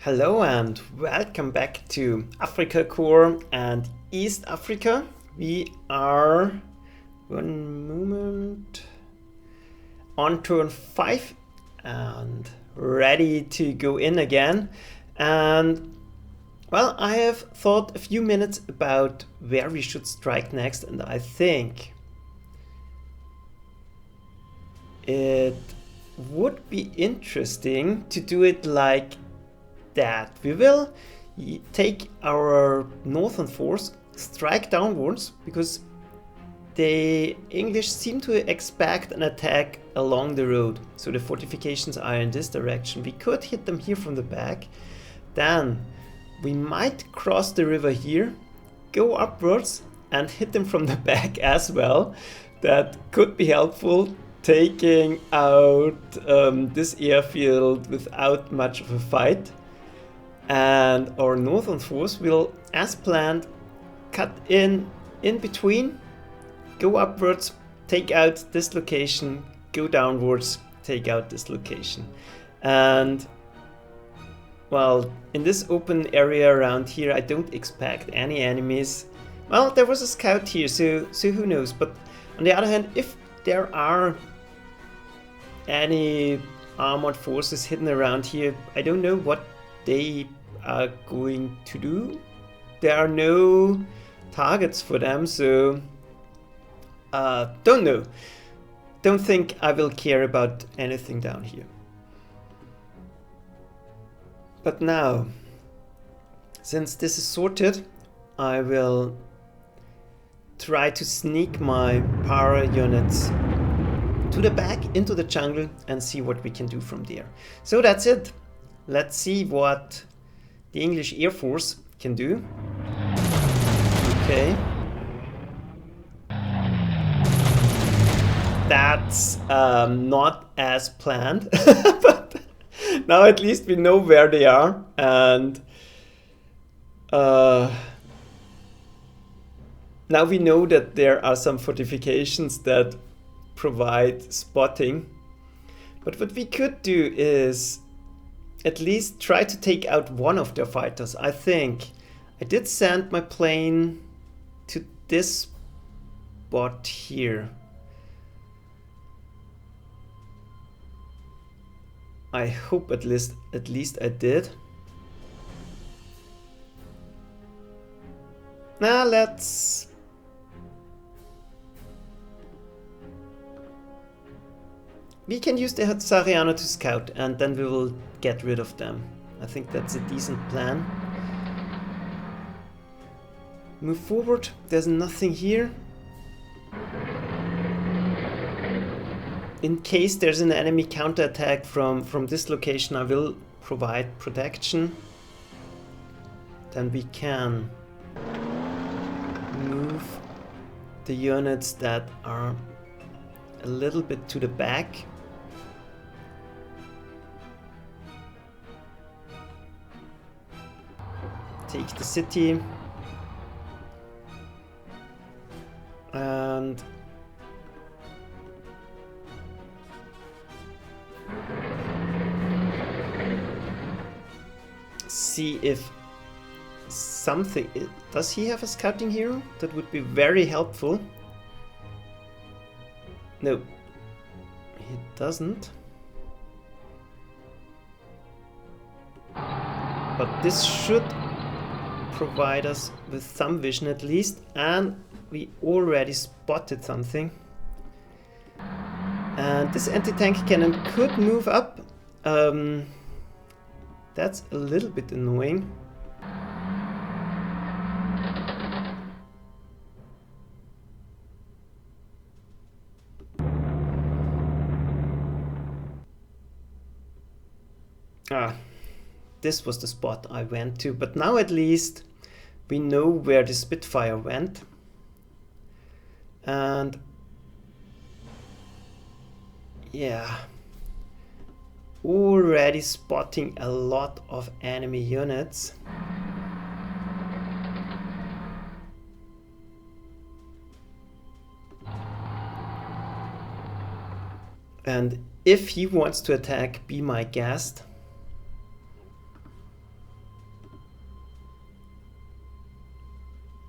Hello and welcome back to Afrika Korps and East Africa. We are, one moment, on turn 5 and ready to go in again. And well, I have thought a few minutes about where we should strike next, and I think it would be interesting to do it like that. We will take our northern force, strike downwards, because the English seem to expect an attack along the road. So the fortifications are in this direction. We could hit them here from the back. Then we might cross the river here, go upwards and hit them from the back as well. That could be helpful, taking out this airfield without much of a fight. And our northern force will, as planned, cut in between, go upwards, take out this location, go downwards, take out this location. And well, in this open area around here, I don't expect any enemies. Well, there was a scout here, so who knows. But on the other hand, if there are any armored forces hidden around here, I don't know what they are going to do. There are no targets for them, so don't know. Don't think I will care about anything down here. But now, since this is sorted, I will try to sneak my para units to the back into the jungle and see what we can do from there. So that's it. Let's see what the English Air Force can do. Okay. That's not as planned, but now at least we know where they are, and now we know that there are some fortifications that provide spotting. But what we could do is at least try to take out one of their fighters. I think I did send my plane to this spot here. I hope at least I did. Now let's we can use the Sariano to scout, and then we will get rid of them. I think that's a decent plan. Move forward. There's nothing here. In case there's an enemy counterattack from this location, I will provide protection. Then we can move the units that are a little bit to the back. Take the city. And see if something... Does he have a scouting hero? That would be very helpful. No, he doesn't. But this should provide us with some vision at least, and we already spotted something. And this anti-tank cannon could move up. That's a little bit annoying. This was the spot I went to, but now at least we know where the Spitfire went. And yeah, already spotting a lot of enemy units. And if he wants to attack, be my guest.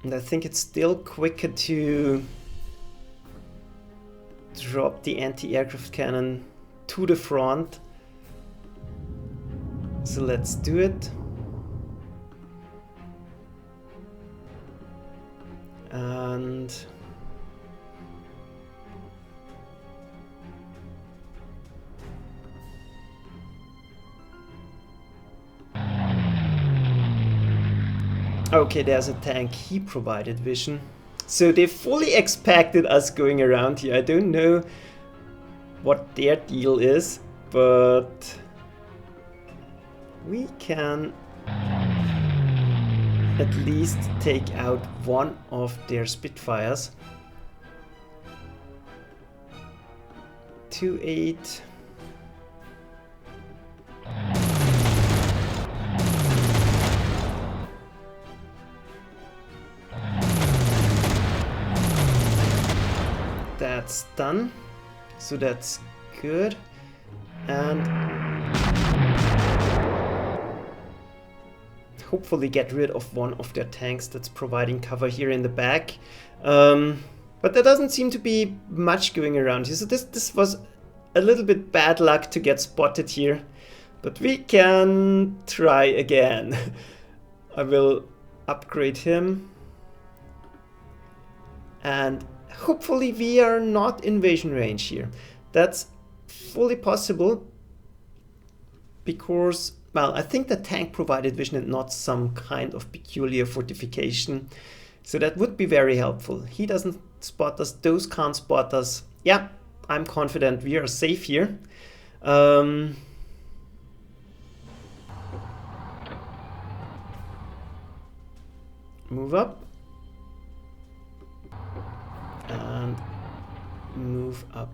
And I think it's still quicker to drop the anti-aircraft cannon to the front. So let's do it. And okay, there's a tank. He provided vision. So they fully expected us going around here. I don't know what their deal is, but we can at least take out one of their Spitfires. 2-8. That's done, so that's good. And hopefully get rid of one of their tanks that's providing cover here in the back. But there doesn't seem to be much going around here, so this was a little bit bad luck to get spotted here. But we can try again. I will upgrade him. And hopefully we are not invasion range here. That's fully possible because, well, I think the tank provided vision and not some kind of peculiar fortification. So that would be very helpful. He doesn't spot us, those can't spot us. Yeah, I'm confident we are safe here. Move up. And move up.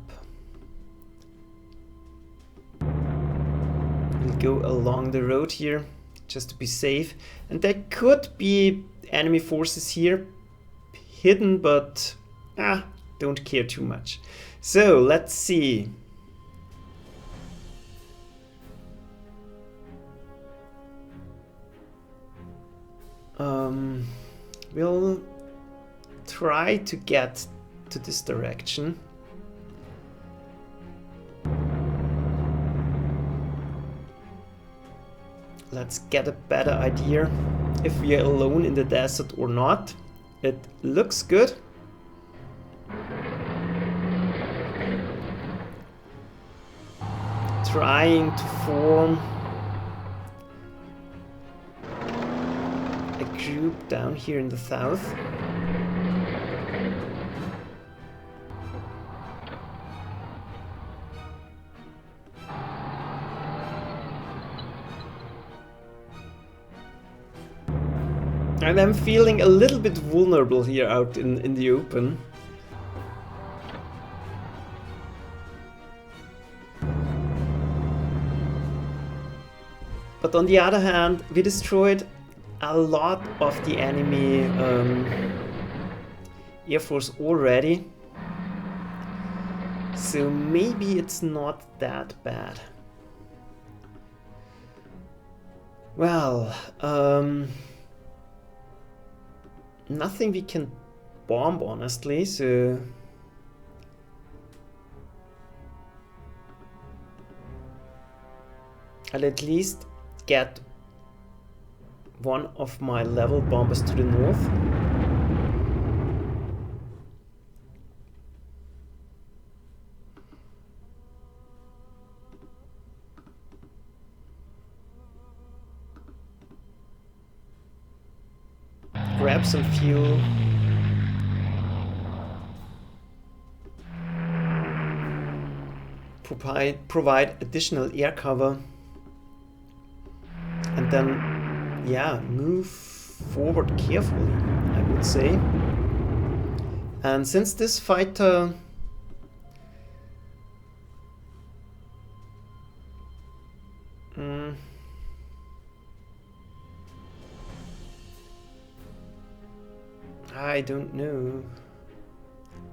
We'll go along the road here just to be safe. And there could be enemy forces here hidden, but don't care too much. So let's see. We'll try to get to this direction. Let's get a better idea if we are alone in the desert or not. It looks good. Trying to form a group down here in the south. And I'm feeling a little bit vulnerable here out in the open. But on the other hand, we destroyed a lot of the enemy Air Force already. So maybe it's not that bad. Well, nothing we can bomb, honestly, so I'll at least get one of my level bombers to the north. Grab some fuel. Provide additional air cover. And then, yeah, move forward carefully, I would say. And since this fighter I don't know.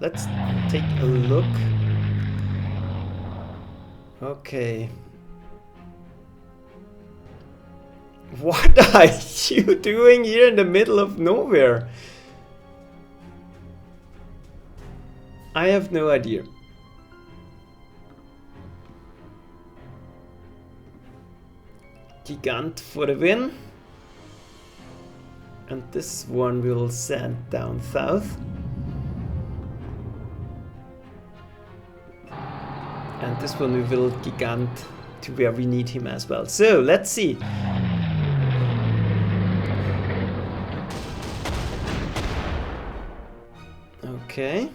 Let's take a look. Okay. What are you doing here in the middle of nowhere? I have no idea. Gigant for the win. And this one we'll send down south. And this one we will Gigant to where we need him as well. So let's see. Okay.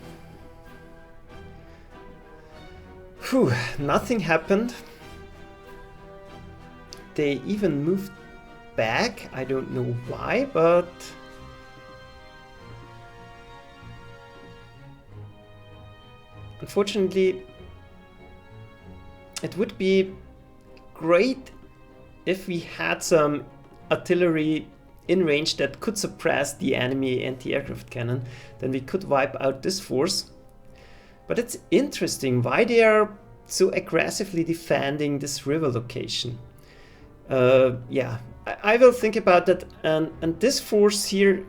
Whew, nothing happened. They even moved back. I don't know why, but unfortunately it would be great if we had some artillery in range that could suppress the enemy anti-aircraft cannon. Then we could wipe out this force. But it's interesting why they are so aggressively defending this river location. Yeah, I will think about that. And this force here,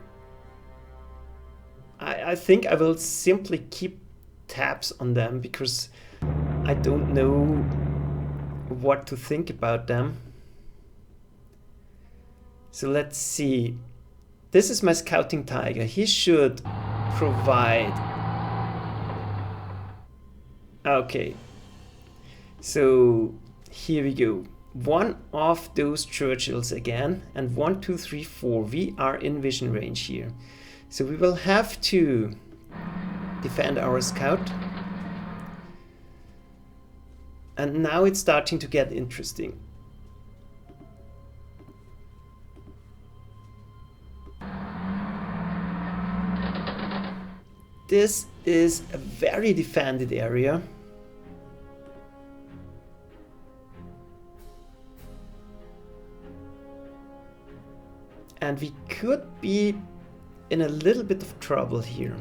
I think I will simply keep tabs on them because I don't know what to think about them. So let's see. This is my scouting tiger. He should provide. Okay. So here we go. One of those Churchills again. And 1, 2, 3, 4. We are in vision range here. So we will have to defend our scout. And now it's starting to get interesting. This is a very defended area. And we could be in a little bit of trouble here.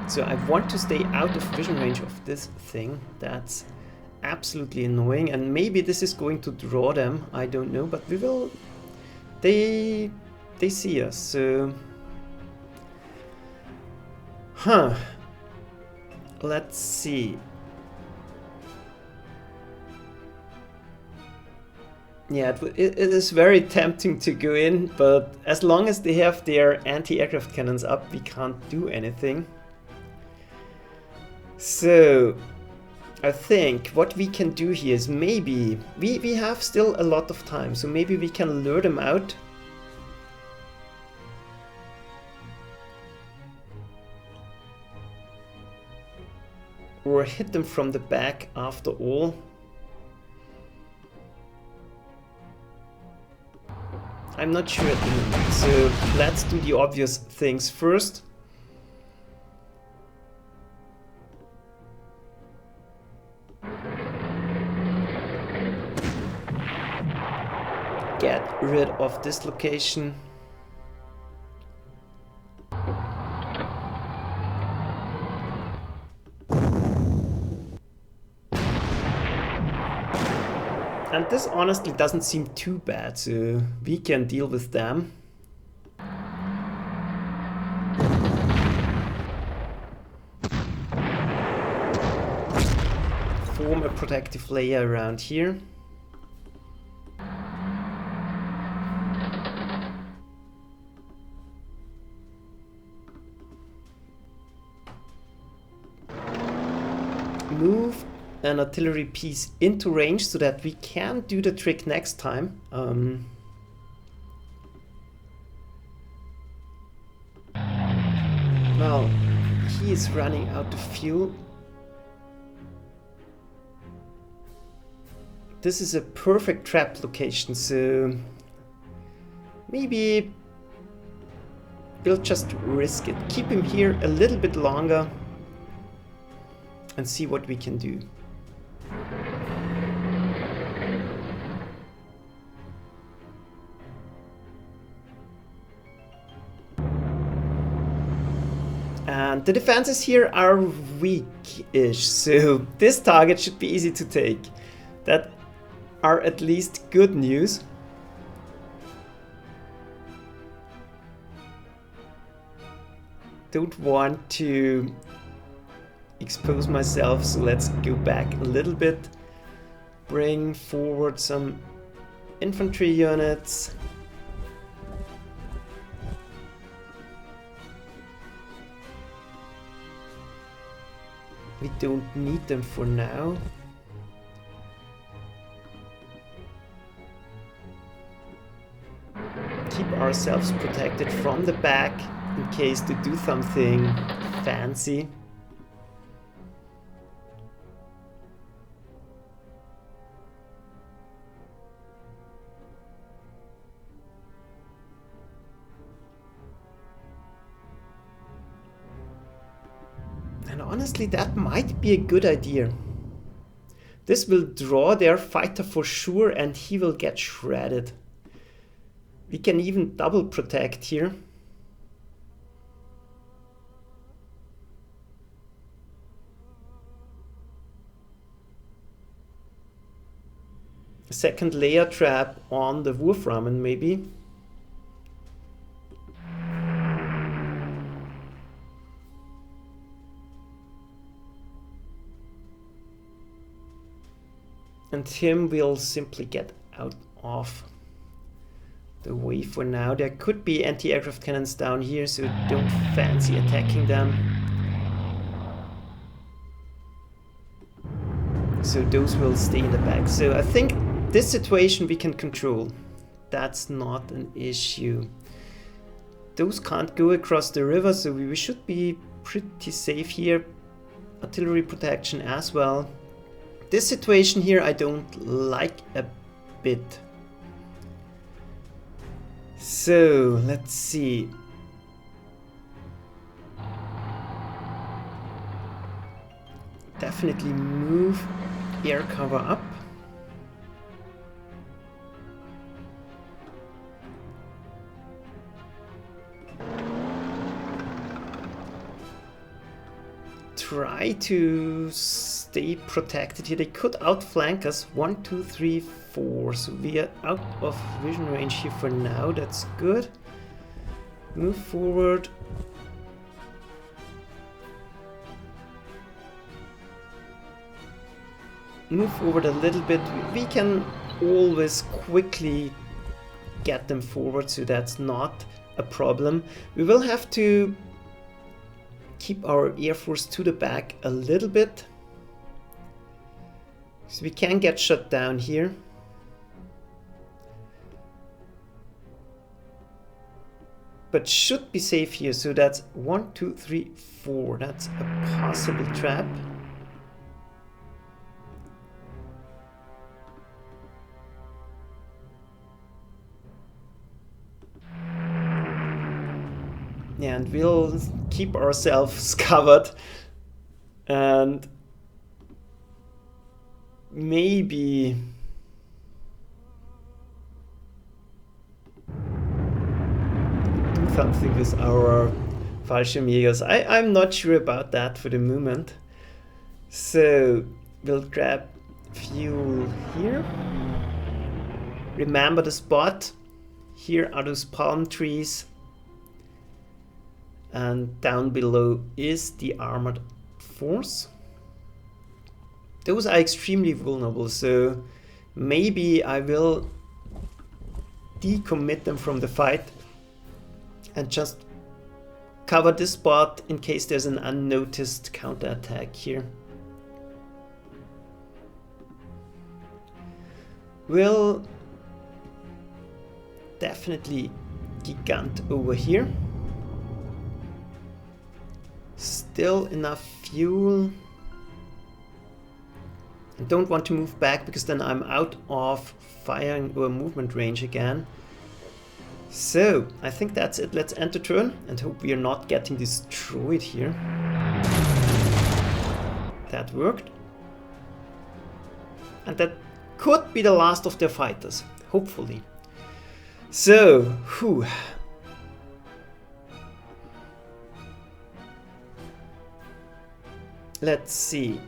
So I want to stay out of vision range of this thing. That's absolutely annoying, and maybe this is going to draw them, I don't know, but we will. They see us, so let's see. Yeah, it is very tempting to go in, but as long as they have their anti-aircraft cannons up, we can't do anything. So I think what we can do here is maybe we have still a lot of time, so maybe we can lure them out. Or hit them from the back after all. I'm not sure at the moment, so let's do the obvious things first. Get rid of this location. And this honestly doesn't seem too bad, so we can deal with them. Form a protective layer around here. Move an artillery piece into range so that we can do the trick next time. Well, he is running out of fuel. This is a perfect trap location, so maybe we'll just risk it. Keep him here a little bit longer and see what we can do. And the defenses here are weak-ish, so this target should be easy to take. That are at least good news. don't want to expose myself, so let's go back a little bit. Bring forward some infantry units. We don't need them for now. Keep ourselves protected from the back in case they do something fancy. And honestly, that might be a good idea. This will draw their fighter for sure, and he will get shredded. We can even double protect here. A second layer trap on the Wurfrahmen maybe. And him will simply get out of the way for now. There could be anti-aircraft cannons down here, so don't fancy attacking them. So those will stay in the back. So I think this situation we can control. That's not an issue. Those can't go across the river, so we should be pretty safe here. Artillery protection as well. This situation here I don't like a bit. So let's see. Definitely move air cover up. Try to stay protected here. They could outflank us. 1, 2, 3, 4. So we are out of vision range here for now. That's good. Move forward. Move forward a little bit. We can always quickly get them forward, so that's not a problem. We will have to keep our air force to the back a little bit, so we can get shut down here. But should be safe here. So that's 1, 2, 3, 4. That's a possible trap. Yeah, and we'll keep ourselves covered, and maybe do something with our Fallschirmjägers. I'm not sure about that for the moment. So we'll grab fuel here. Remember the spot. Here are those palm trees. And down below is the armored force. Those are extremely vulnerable, so maybe I will decommit them from the fight and just cover this spot in case there's an unnoticed counterattack here. We'll definitely gigant over here. Still enough fuel. I don't want to move back because then I'm out of firing or movement range again. So I think that's it. Let's enter turn and hope we are not getting destroyed here. That worked. And that could be the last of their fighters, hopefully. So, whew. Let's see.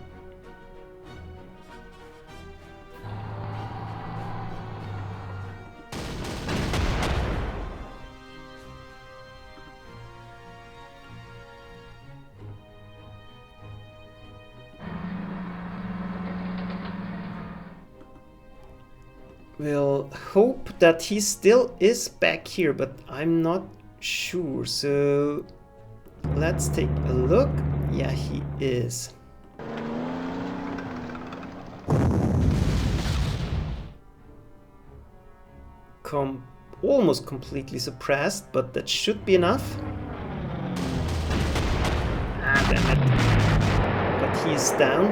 We'll hope that he still is back here, but I'm not sure. So let's take a look. Yeah, he is. Almost completely suppressed, but that should be enough. Ah, damn it. But he is down.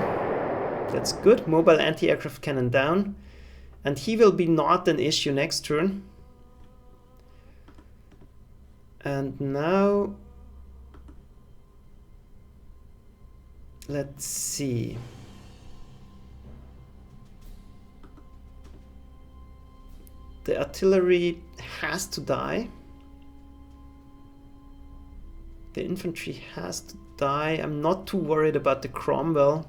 That's good. Mobile anti-aircraft cannon down. And he will be not an issue next turn. And now... let's see. The artillery has to die. The infantry has to die. I'm not too worried about the Cromwell.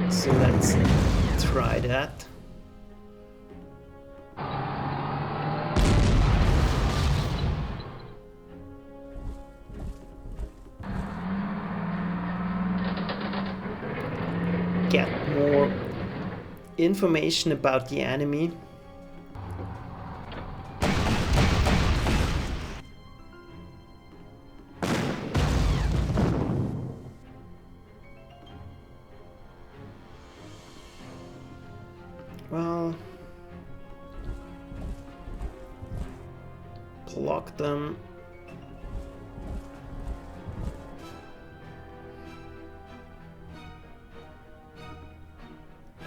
So let's try that. Get more information about the enemy. Well, block them.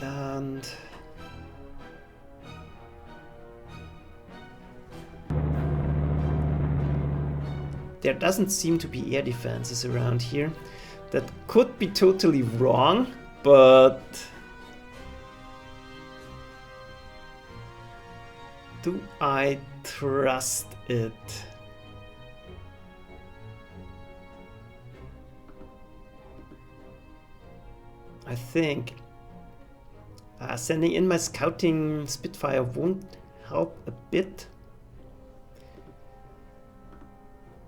And there doesn't seem to be air defenses around here. That could be totally wrong, but do I trust it? I think sending in my scouting Spitfire won't help a bit.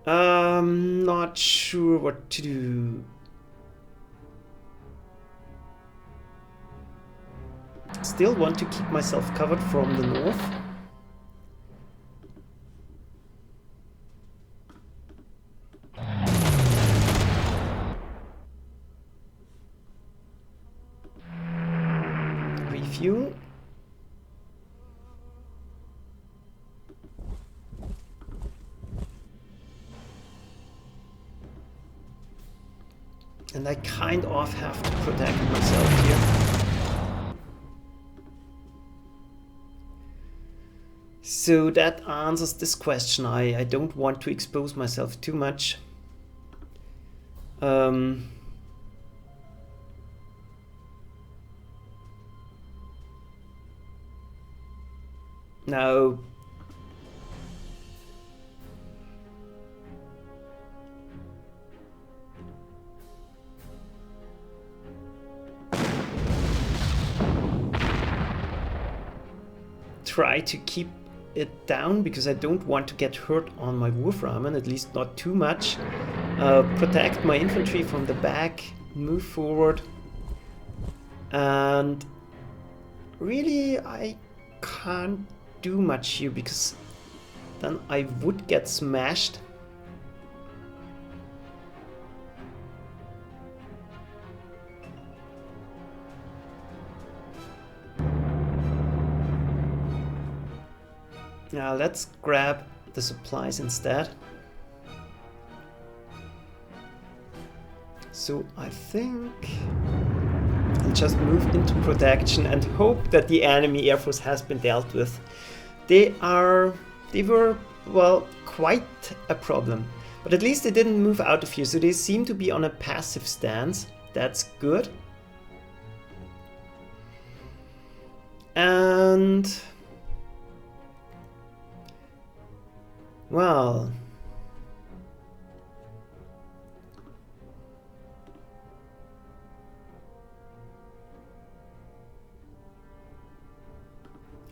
Not sure what to do. Still want to keep myself covered from the north. Refuel. And I kind of have to protect myself here. So that answers this question. I don't want to expose myself too much. Now, try to keep it down because I don't want to get hurt on my Wurfrahmen, at least not too much. Protect my infantry from the back, move forward, and really I can't do much here because then I would get smashed. Now let's grab the supplies instead. So I think I'll just move into protection and hope that the enemy air force has been dealt with. They were, well, quite a problem. But at least they didn't move out of here, so they seem to be on a passive stance. That's good. And well,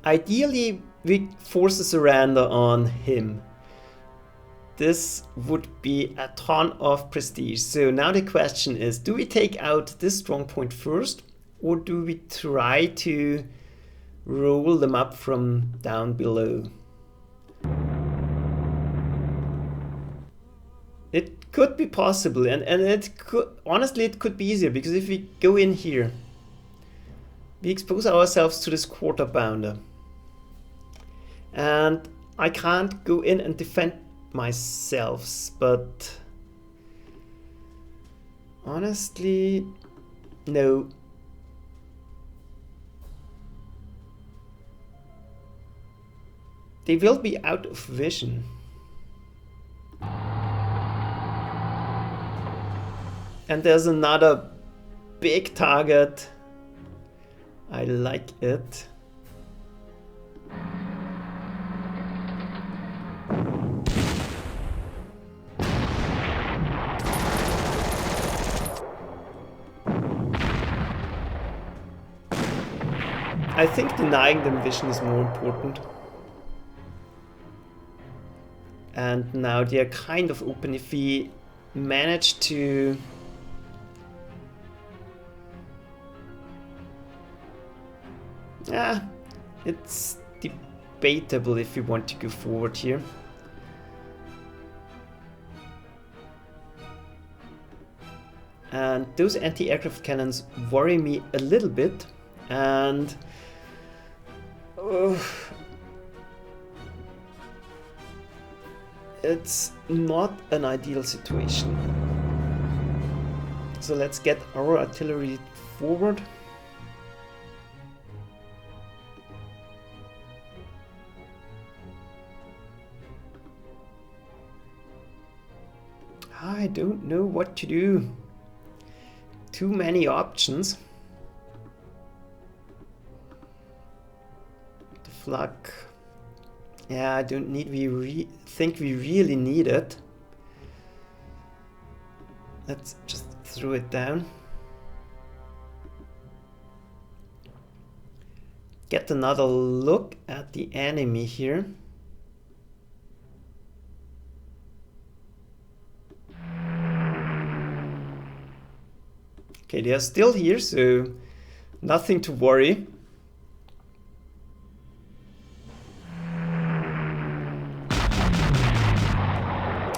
ideally we force a surrender on him. this would be a ton of prestige. So now the question is, do we take out this strong point first, or do we try to roll them up from down below? It could be possible, and it could, honestly, it could be easier, because if we go in here, we expose ourselves to this quarter pounder. And I can't go in and defend myself, but honestly, no. They will be out of vision. And there's another big target. I like it. I think denying them vision is more important. And now they are kind of open. If we manage to it's debatable if we want to go forward here. And those anti-aircraft cannons worry me a little bit, and it's not an ideal situation. So let's get our artillery forward. I don't know what to do. Too many options. The flak. Yeah, I don't need. We think we really need it. Let's just throw it down. Get another look at the enemy here. Okay, they are still here, so nothing to worry.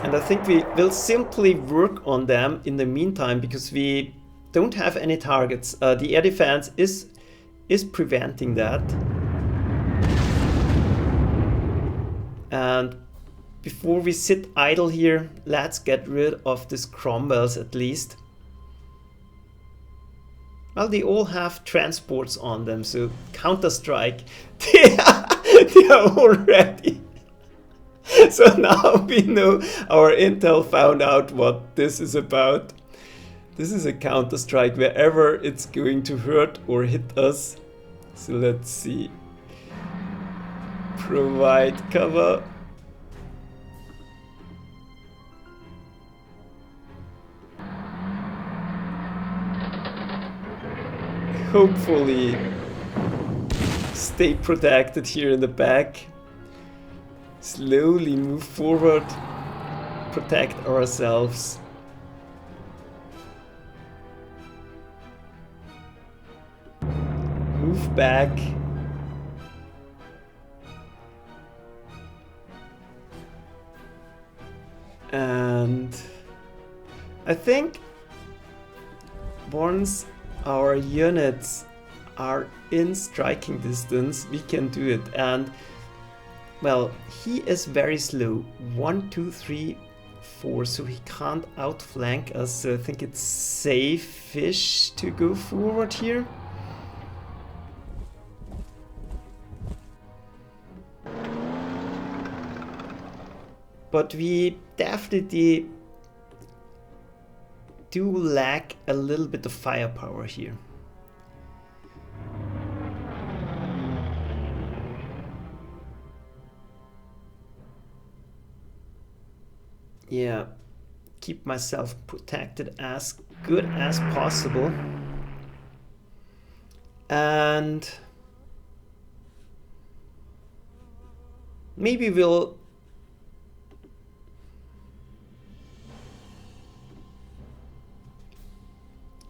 And I think we will simply work on them in the meantime, because we don't have any targets. The air defense is preventing that. And before we sit idle here, let's get rid of these Cromwells at least. Well, they all have transports on them, so Counter-Strike, they are already. So now we know, our intel found out what this is about. This is a Counter-Strike wherever it's going to hurt or hit us. So let's see. Provide cover. Hopefully stay protected here in the back. Slowly move forward, protect ourselves. Move back. And I think once our units are in striking distance, we can do it. And well, he is very slow. 1, 2, 3, 4, so he can't outflank us. So I think it's safe-ish to go forward here. But we definitely do lack a little bit of firepower here. Yeah, keep myself protected as good as possible. And maybe we'll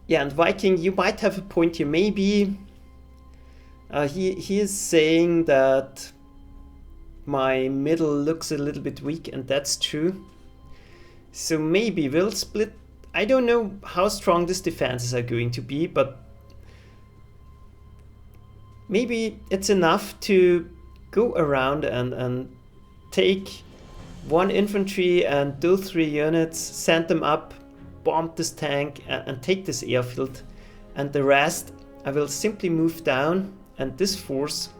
Yeah, and Viking, you might have a point here. Maybe he is saying that my middle looks a little bit weak, and that's true. So maybe we'll split. I don't know how strong these defenses are going to be, but maybe it's enough to go around and take one infantry and those 3 units, send them up, bomb this tank and take this airfield, and the rest I will simply move down, and this force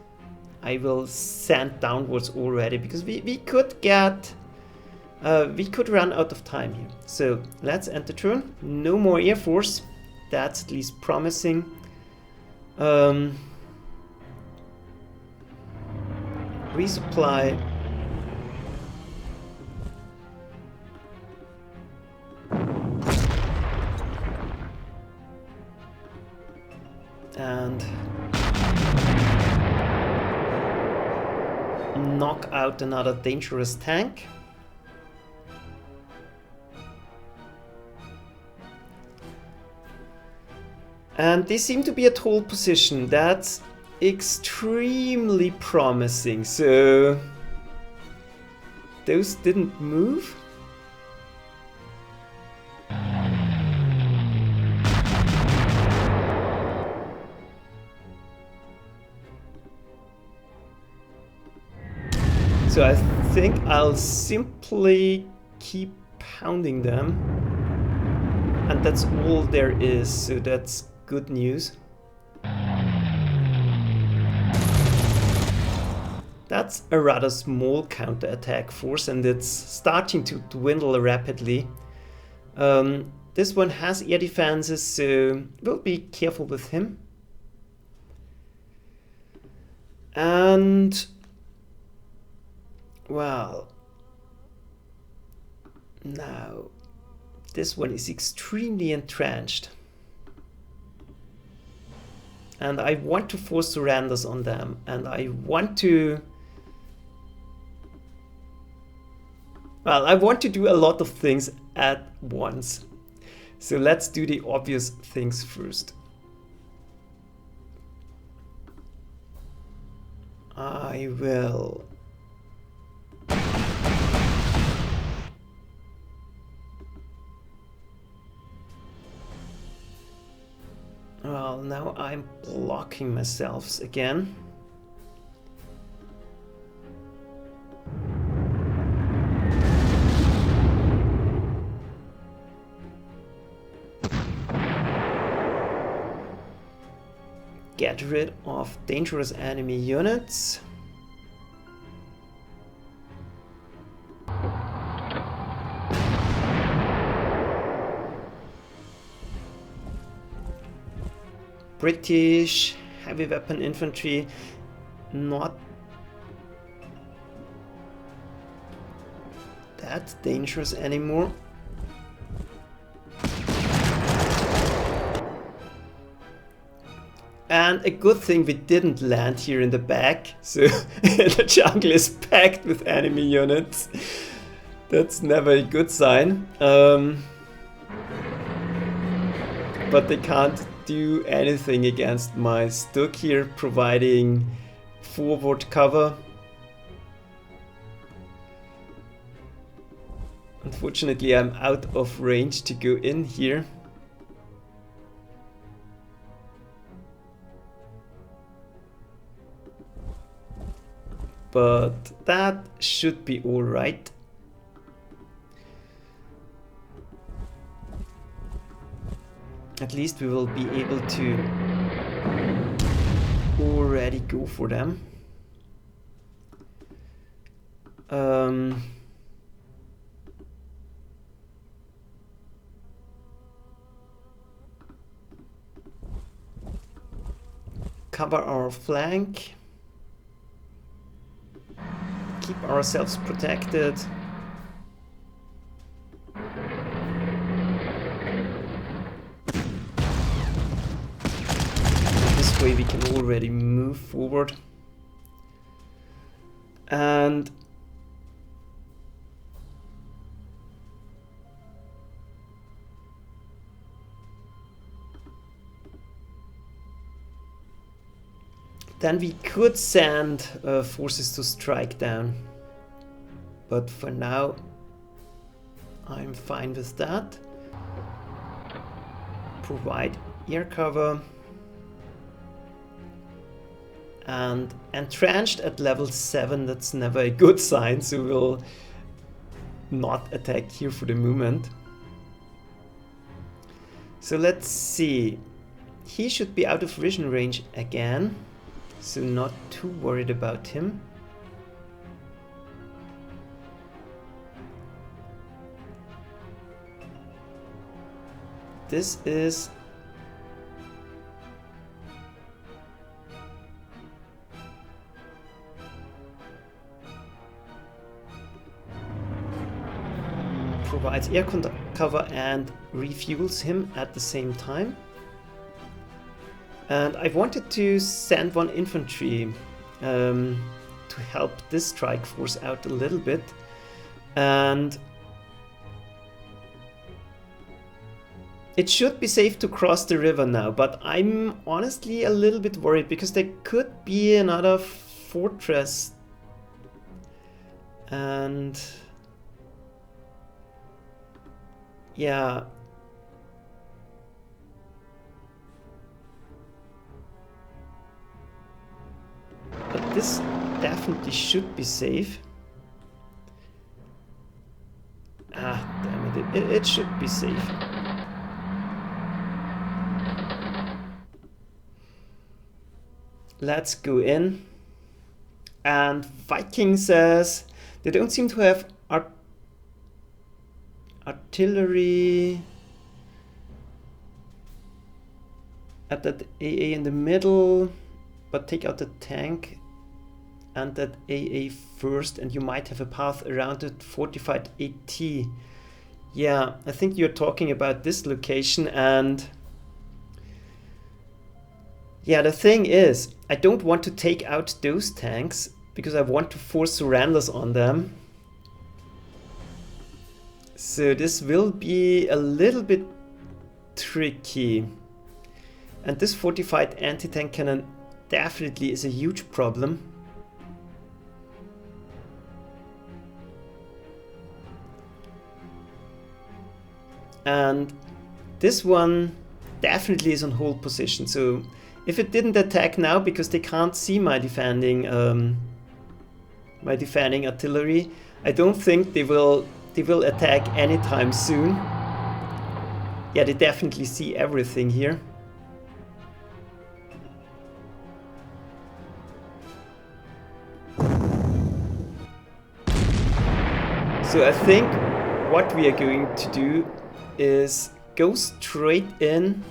I will send downwards already, because we could get we could run out of time here. So let's end the turn. No more air force, that's at least promising. Resupply. And knock out another dangerous tank. And they seem to be at hold position. That's extremely promising. So those didn't move. So I think I'll simply keep pounding them. And that's all there is, so that's good news. That's a rather small counterattack force, and it's starting to dwindle rapidly. This one has air defenses, so we'll be careful with him. And well, now this one is extremely entrenched. And I want to force surrenders on them, and I want to... Well, I want to do a lot of things at once. So let's do the obvious things first. I will... Well, now I'm blocking myself again. Get rid of dangerous enemy units. British heavy weapon infantry, not that dangerous anymore. And a good thing we didn't land here in the back, so the jungle is packed with enemy units. That's never a good sign. But they can't do anything against my Stuck here, providing forward cover. Unfortunately, I'm out of range to go in here. But that should be all right. At least we will be able to already go for them. Cover our flank. Keep ourselves protected. This way we can already move forward. And then we could send forces to strike down. But for now, I'm fine with that. Provide air cover. And entrenched at level 7, that's never a good sign, so we'll not attack here for the moment. So let's see. He should be out of vision range again, so not too worried about him. This is provides air cover and refuels him at the same time. And I wanted to send one infantry to help this strike force out a little bit. And it should be safe to cross the river now, but I'm honestly a little bit worried because there could be another fortress. And yeah. But this definitely should be safe. Ah, damn it, it should be safe. Let's go in. And Viking says they don't seem to have artillery at that AA in the middle, but take out the tank and that AA first, and you might have a path around it, fortified AT. Yeah, I think you're talking about this location. And yeah, the thing is, I don't want to take out those tanks because I want to force surrenders on them. So this will be a little bit tricky. And this fortified anti-tank cannon definitely is a huge problem. And this one definitely is on hold position. So if it didn't attack now because they can't see my defending artillery, I don't think they will attack anytime soon. Yeah, they definitely see everything here. So I think what we are going to do is go straight in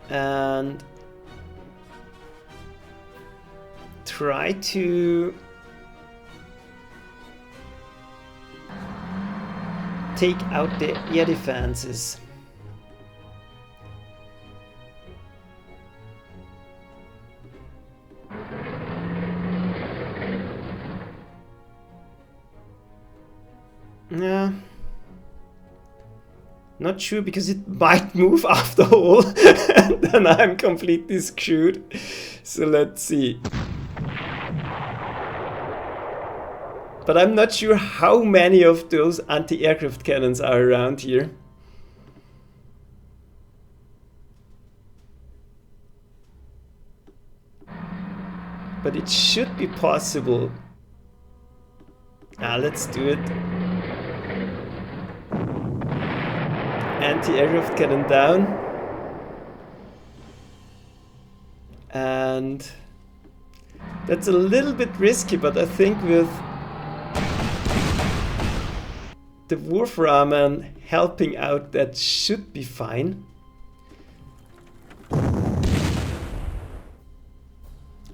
and try to take out the air defenses. Yeah, not sure because it might move after all and then I'm completely screwed. So let's see. But I'm not sure how many of those anti-aircraft cannons are around here. But it should be possible. Let's do it. Anti-aircraft cannon down. And that's a little bit risky, but I think with the Wolframen helping out, that should be fine.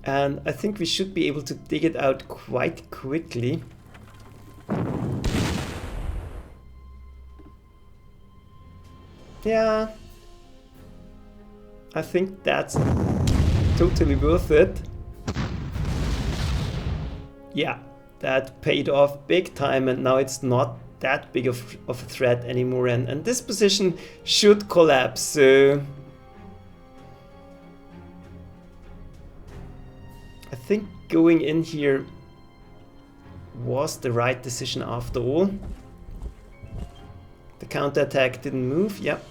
And I think we should be able to dig it out quite quickly. Yeah, I think that's totally worth it. Yeah, that paid off big time, and now it's not that big of a threat anymore, and this position should collapse. So think going in here was the right decision after all. The counterattack didn't move, yep.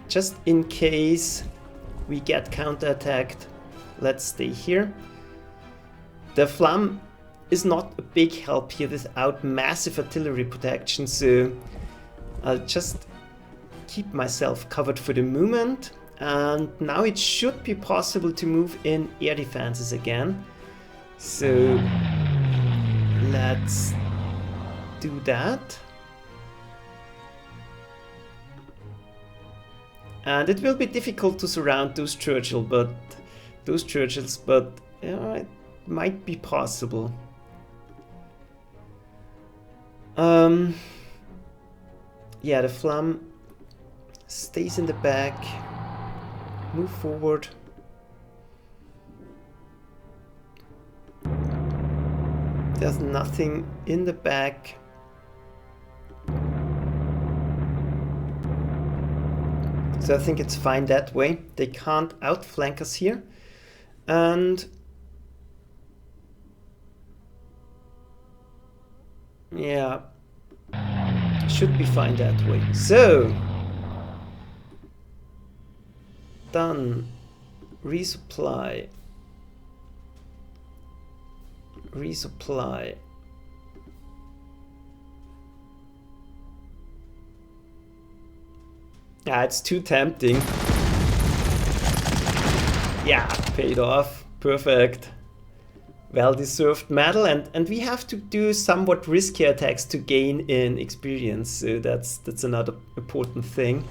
Just in case we get counterattacked, let's stay here. The Flamme is not a big help here without massive artillery protection, so I'll just keep myself covered for the moment. And now it should be possible to move in air defenses again. So let's do that. And it will be difficult to surround those Churchills, but it might be possible. Yeah, the Flamme stays in the back. Move forward. There's nothing in the back. So I think it's fine that way. They can't outflank us here. And yeah, should be fine that way. So done. Resupply. Resupply. Yeah, it's too tempting. Yeah, paid off. Perfect. Well-deserved medal, and we have to do somewhat risky attacks to gain in experience, so that's another important thing.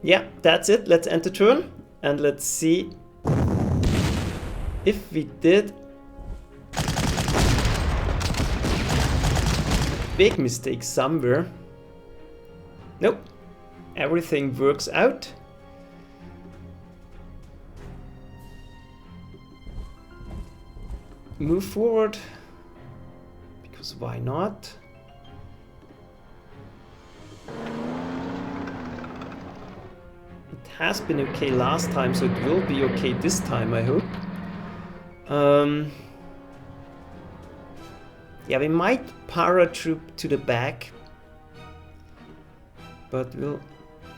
Yeah, that's it. Let's end the turn and let's see if we did big mistake somewhere. Nope, everything works out. Move forward, because why not? It has been okay last time, so it will be okay this time, I hope. Yeah, we might paratroop to the back, but we'll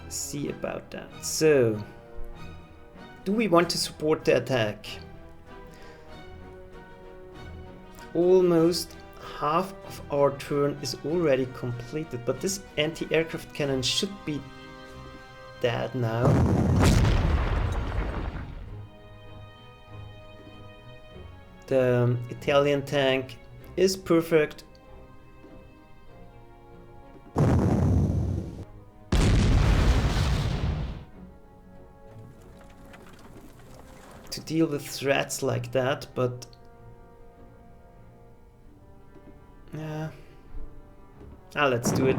see about that. So, do we want to support the attack? Almost half of our turn is already completed, but this anti-aircraft cannon should be dead now. The Italian tank is perfect. To deal with threats like that, but yeah. Let's do it.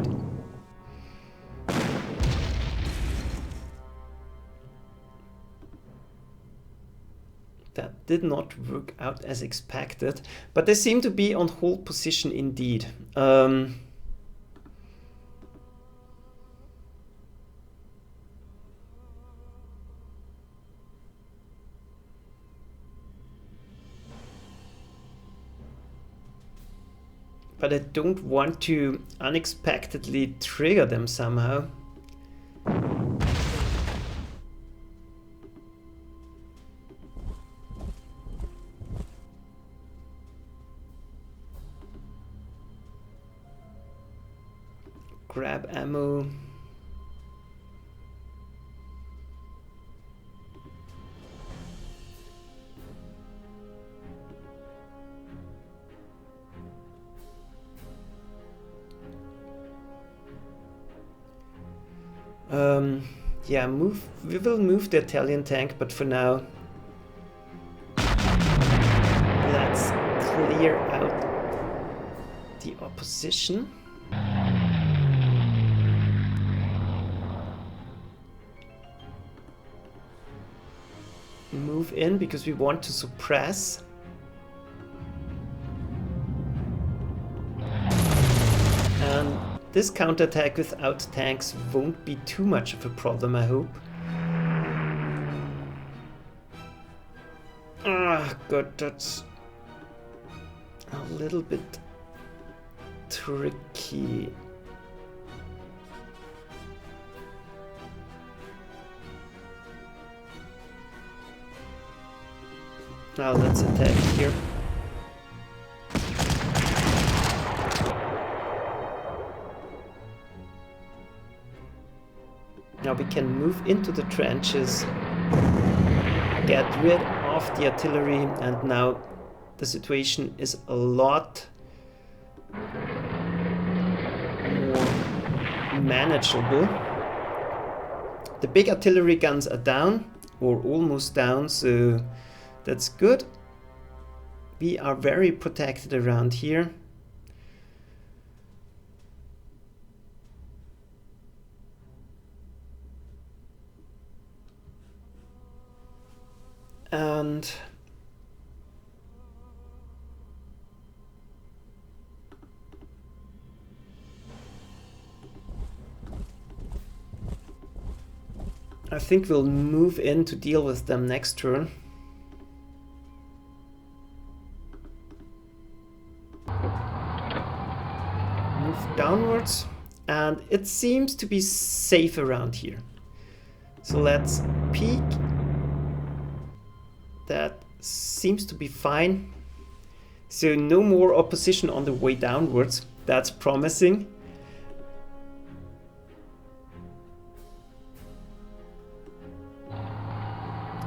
That did not work out as expected, but they seem to be on hold position indeed. But I don't want to unexpectedly trigger them somehow. Grab ammo. Yeah, we will move the Italian tank, but for now, let's clear out the opposition. Move in because we want to suppress. And this counterattack without tanks won't be too much of a problem, I hope. Ah, God, that's a little bit tricky. Now let's attack here. Now we can move into the trenches, get rid of the artillery, and now the situation is a lot more manageable. The big artillery guns are down, or almost down, so that's good. We are very protected around here. And I think we'll move in to deal with them next turn. Move downwards, and it seems to be safe around here. So let's peek. That seems to be fine. So no more opposition on the way downwards. That's promising.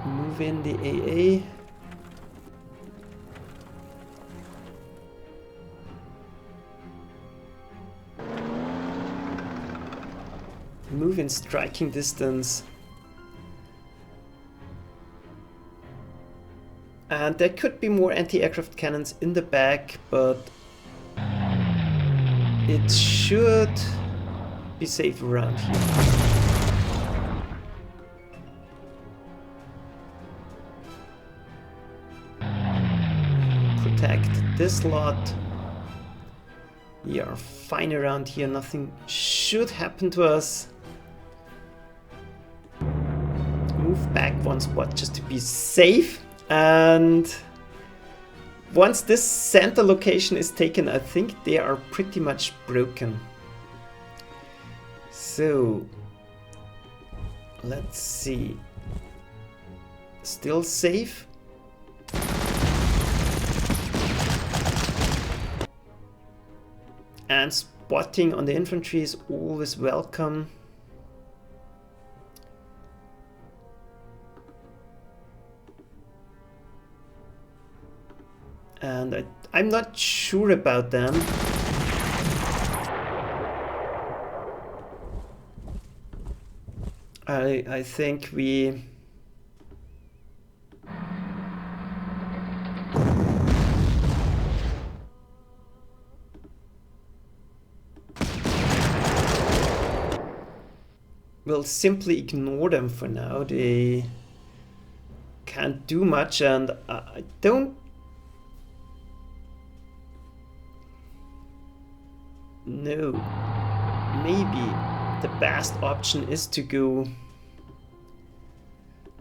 Move in the AA. Move in striking distance. And there could be more anti-aircraft cannons in the back, but it should be safe around here. Protect this lot. We are fine around here, nothing should happen to us. Move back one spot just to be safe. And once this center location is taken, I think they are pretty much broken. So let's see. Still safe. And spotting on the infantry is always welcome. And I'm not sure about them. I think we... we'll simply ignore them for now. They can't do much, and I don't... No, maybe the best option is to go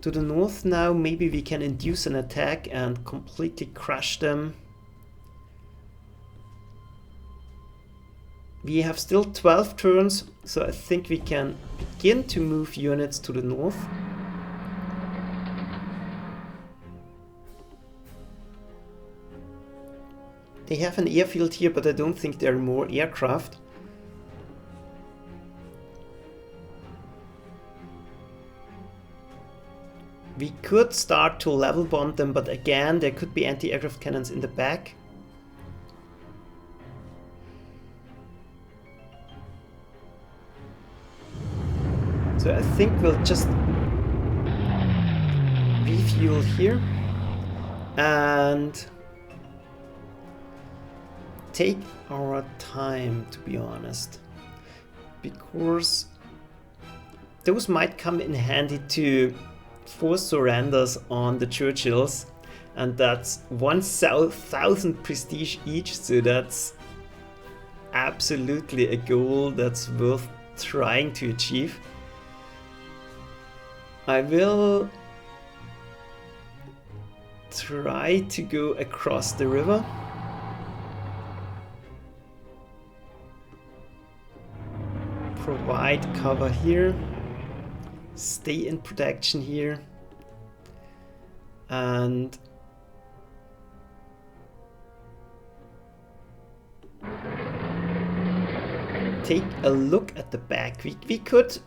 to the north now. Maybe we can induce an attack and completely crush them. We have still 12 turns, so I think we can begin to move units to the north. They have an airfield here, but I don't think there are more aircraft. We could start to level bomb them, but again, there could be anti-aircraft cannons in the back. So I think we'll just refuel here and take our time, to be honest, because those might come in handy to force surrenders on the Churchills, and that's 1,000 prestige each, so that's absolutely a goal that's worth trying to achieve. I will try to go across the river. Provide cover here. Stay in protection here. And take a look at the back. We could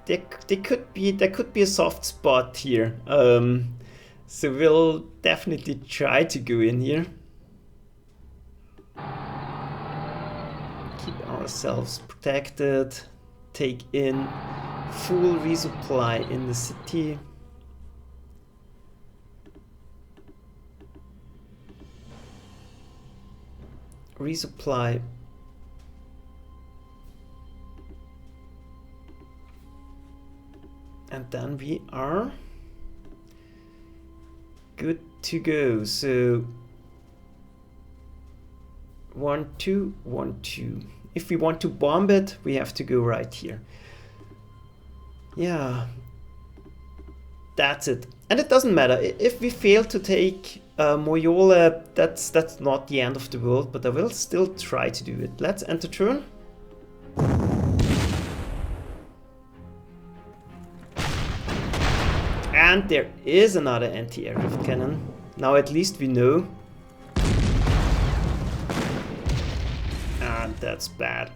there could be a soft spot here. So we'll definitely try to go in here. Keep ourselves protected. Take in full resupply in the city. Resupply. And then we are good to go. So 1, 2, 1, 2. If we want to bomb it, we have to go right here. Yeah, that's it. And it doesn't matter if we fail to take Moyola. That's not the end of the world, but I will still try to do it. Let's enter turn. And there is another anti-air rift cannon. Now at least we know. And that's bad.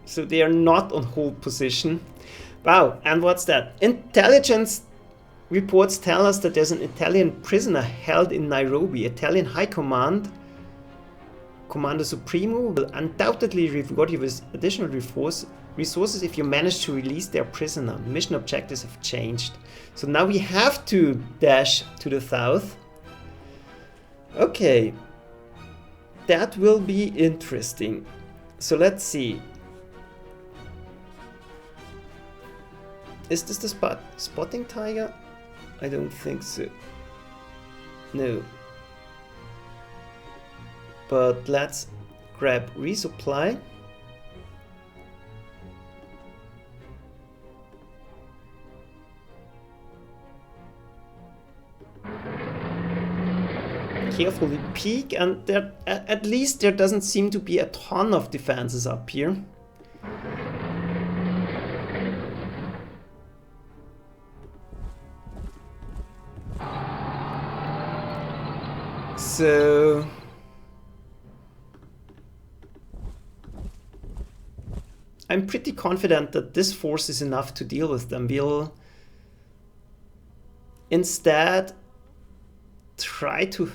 So they are not on hold position. Wow, and what's that? Intelligence reports tell us that there's an Italian prisoner held in Nairobi. Italian High Command, Commander Supremo, will undoubtedly reward you with additional resources if you manage to release their prisoner. Mission objectives have changed. So now we have to dash to the south. Okay. That will be interesting. So let's see. Is this the spotting tiger? I don't think so. No. But let's grab resupply. Carefully peek, and there, at least there doesn't seem to be a ton of defenses up here. So I'm pretty confident that this force is enough to deal with them. We'll instead try to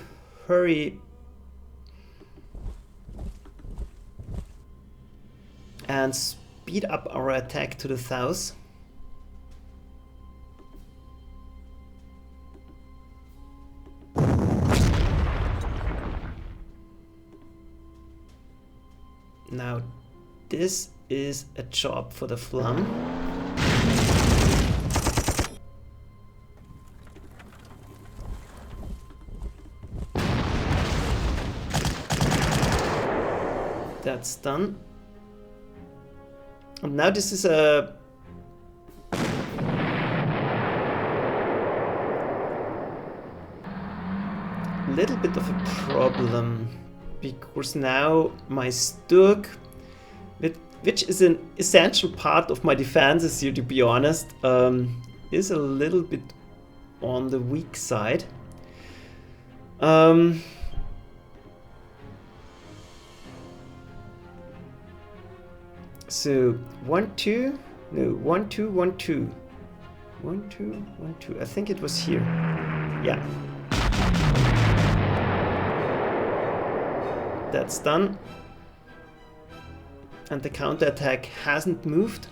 hurry and speed up our attack to the south. Now this is a job for the Flam. That's done. And now this is a little bit of a problem, because now my Sturk, which is an essential part of my defenses here, to be honest, is a little bit on the weak side. So 1, 2, no, 1, 2, 1, 2, 1, 2, 1, 2. I think it was here. Yeah. That's done. And the counterattack hasn't moved.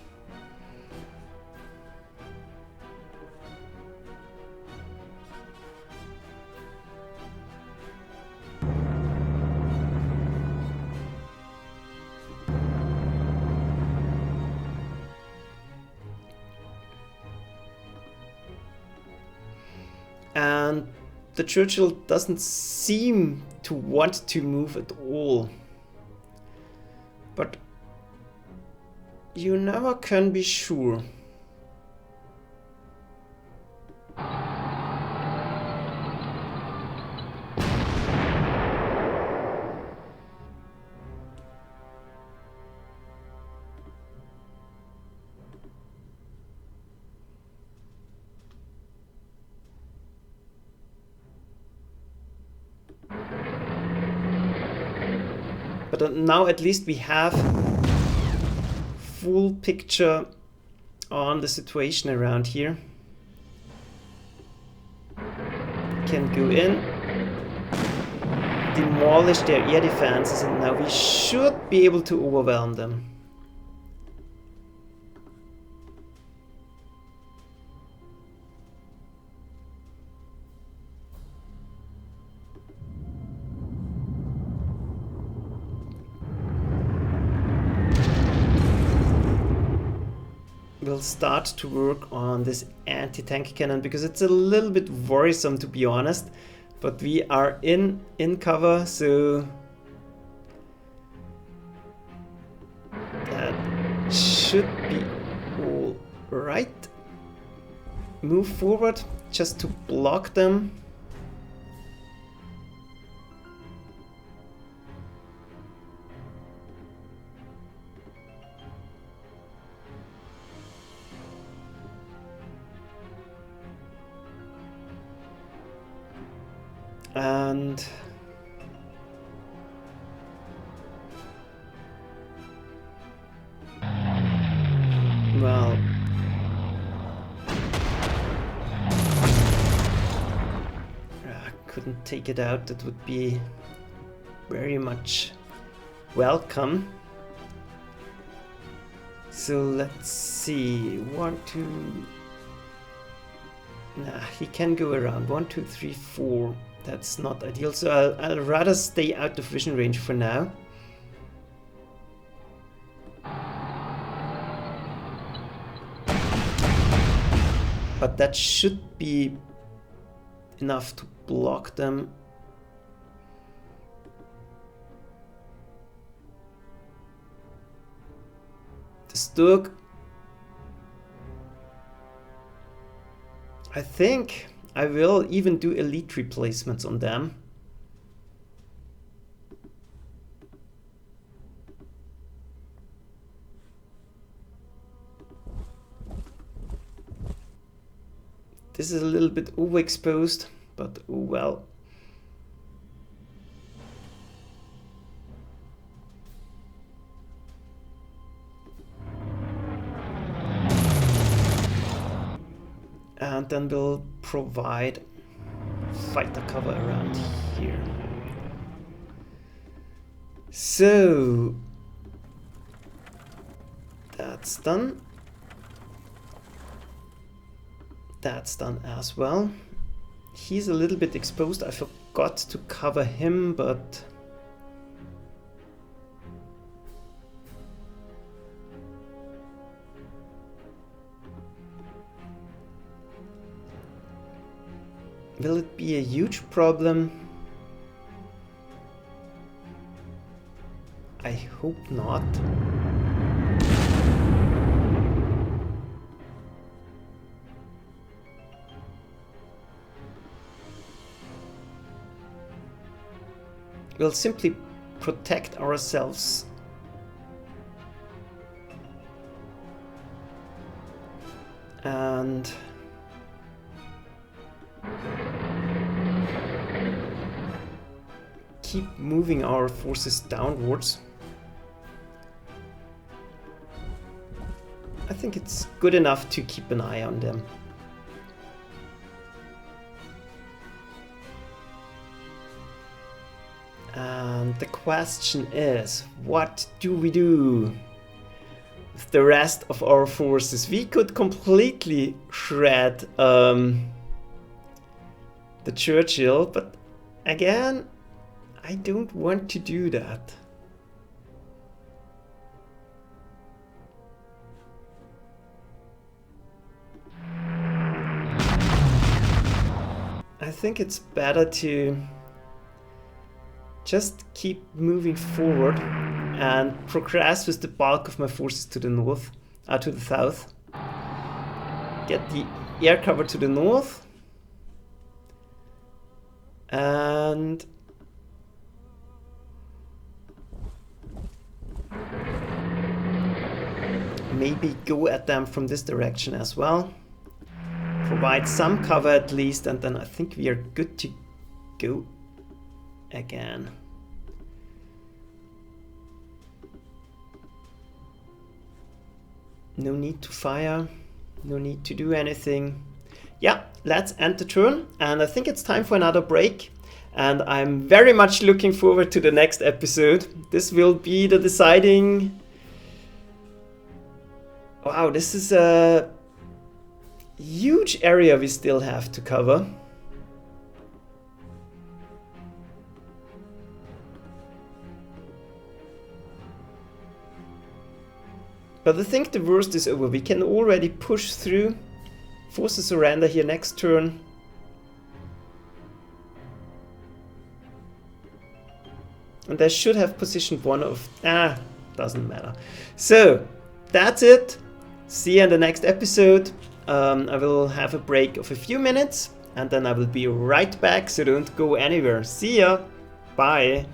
And the Churchill doesn't seem to want to move at all. But you never can be sure. But now at least we have full picture on the situation around here. Can go in, demolish their air defenses, and now we should be able to overwhelm them. We'll start to work on this anti-tank cannon because it's a little bit worrisome, to be honest, but we are in cover, so that should be all right. Move forward just to block them. And well, I couldn't take it out. That would be very much welcome. So let's see. 1, 2. Nah, he can go around. 1, 2, 3, 4. That's not ideal, so I'll rather stay out of vision range for now. But that should be enough to block them. The Sturg, I think I will even do elite replacements on them. This is a little bit overexposed, but oh well. And then we'll provide fighter cover around here. So that's done. That's done as well. He's a little bit exposed. I forgot to cover him, but will it be a huge problem? I hope not. We'll simply protect ourselves. And keep moving our forces downwards. I think it's good enough to keep an eye on them. And the question is, what do we do with the rest of our forces? We could completely shred the Churchill, but again, I don't want to do that. I think it's better to just keep moving forward and progress with the bulk of my forces to the north, to the south. Get the air cover to the north. And maybe go at them from this direction as well. Provide some cover at least, and then I think we are good to go again. No need to fire, no need to do anything. Yeah, let's end the turn, and I think it's time for another break. And I'm very much looking forward to the next episode. This will be the deciding... Wow, this is a huge area we still have to cover. But I think the worst is over. We can already push through. Force a surrender here next turn. And I should have positioned one of... doesn't matter. So, that's it. See you in the next episode. I will have a break of a few minutes, and then I will be right back, so don't go anywhere. See ya! Bye!